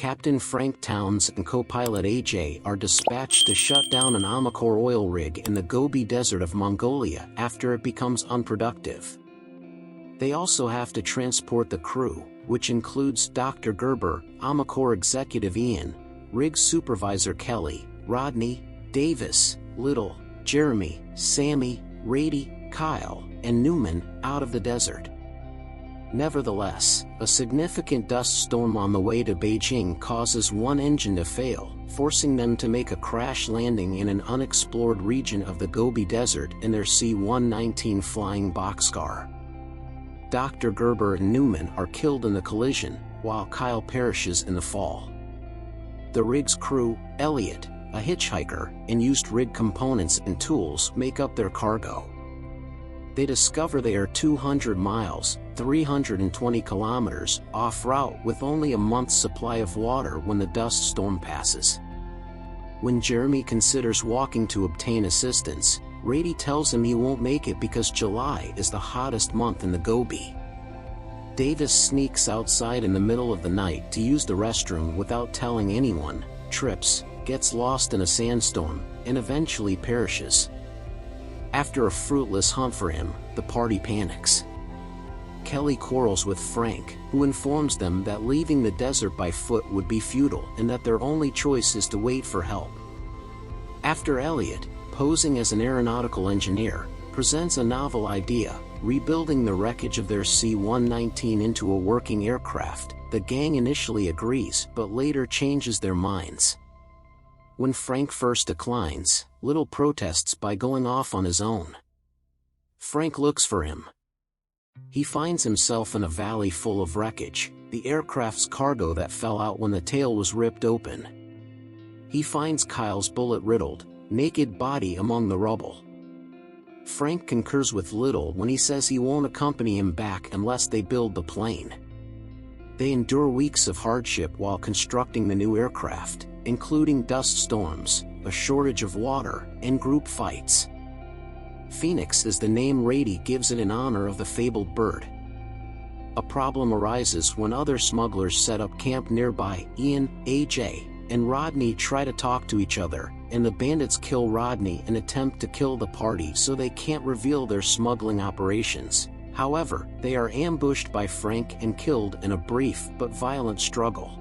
Captain Frank Towns and co-pilot AJ are dispatched to shut down an Amocore oil rig in the Gobi Desert of Mongolia after it becomes unproductive. They also have to transport the crew, which includes Dr. Gerber, Amocore executive Ian, rig supervisor Kelly, Rodney, Davis, Little, Jeremy, Sammy, Rady, Kyle, and Newman, out of the desert. Nevertheless, a significant dust storm on the way to Beijing causes one engine to fail, forcing them to make a crash landing in an unexplored region of the Gobi Desert in their C-119 flying boxcar. Dr. Gerber and Newman are killed in the collision, while Kyle perishes in the fall. The rig's crew, Elliot, a hitchhiker, and used rig components and tools make up their cargo. They discover they are 200 miles, 320 kilometers, off route with only a month's supply of water when the dust storm passes. When Jeremy considers walking to obtain assistance, Rady tells him he won't make it because July is the hottest month in the Gobi. Davis sneaks outside in the middle of the night to use the restroom without telling anyone, trips, gets lost in a sandstorm, and eventually perishes. After a fruitless hunt for him, the party panics. Kelly quarrels with Frank, who informs them that leaving the desert by foot would be futile and that their only choice is to wait for help. After Elliot, posing as an aeronautical engineer, presents a novel idea, rebuilding the wreckage of their C-119 into a working aircraft, the gang initially agrees but later changes their minds. When Frank first declines, Little protests by going off on his own. Frank looks for him. He finds himself in a valley full of wreckage, the aircraft's cargo that fell out when the tail was ripped open. He finds Kyle's bullet-riddled, naked body among the rubble. Frank concurs with Little when he says he won't accompany him back unless they build the plane. They endure weeks of hardship while constructing the new aircraft, including dust storms, a shortage of water, and group fights. Phoenix is the name Rady gives it in honor of the fabled bird. A problem arises when other smugglers set up camp nearby. Ian, AJ, and Rodney try to talk to each other, and the bandits kill Rodney and attempt to kill the party so they can't reveal their smuggling operations. However, they are ambushed by Frank and killed in a brief but violent struggle.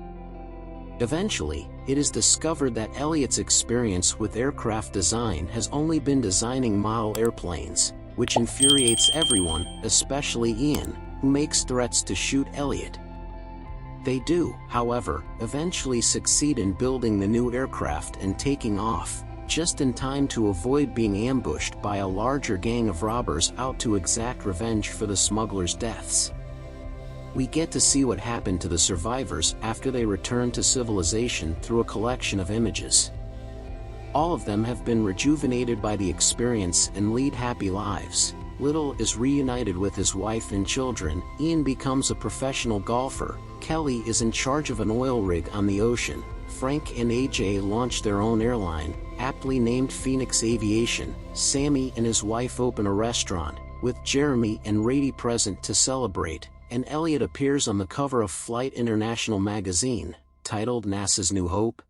Eventually, it is discovered that Elliot's experience with aircraft design has only been designing model airplanes, which infuriates everyone, especially Ian, who makes threats to shoot Elliot. They do, however, eventually succeed in building the new aircraft and taking off, just in time to avoid being ambushed by a larger gang of robbers out to exact revenge for the smugglers' deaths. We get to see what happened to the survivors after they return to civilization through a collection of images. All of them have been rejuvenated by the experience and lead happy lives. Little is reunited with his wife and children, Ian becomes a professional golfer, Kelly is in charge of an oil rig on the ocean, Frank and AJ launch their own airline, aptly named Phoenix Aviation, Sammy and his wife open a restaurant, with Jeremy and Rady present to celebrate, and Elliot appears on the cover of Flight International magazine, titled NASA's New Hope.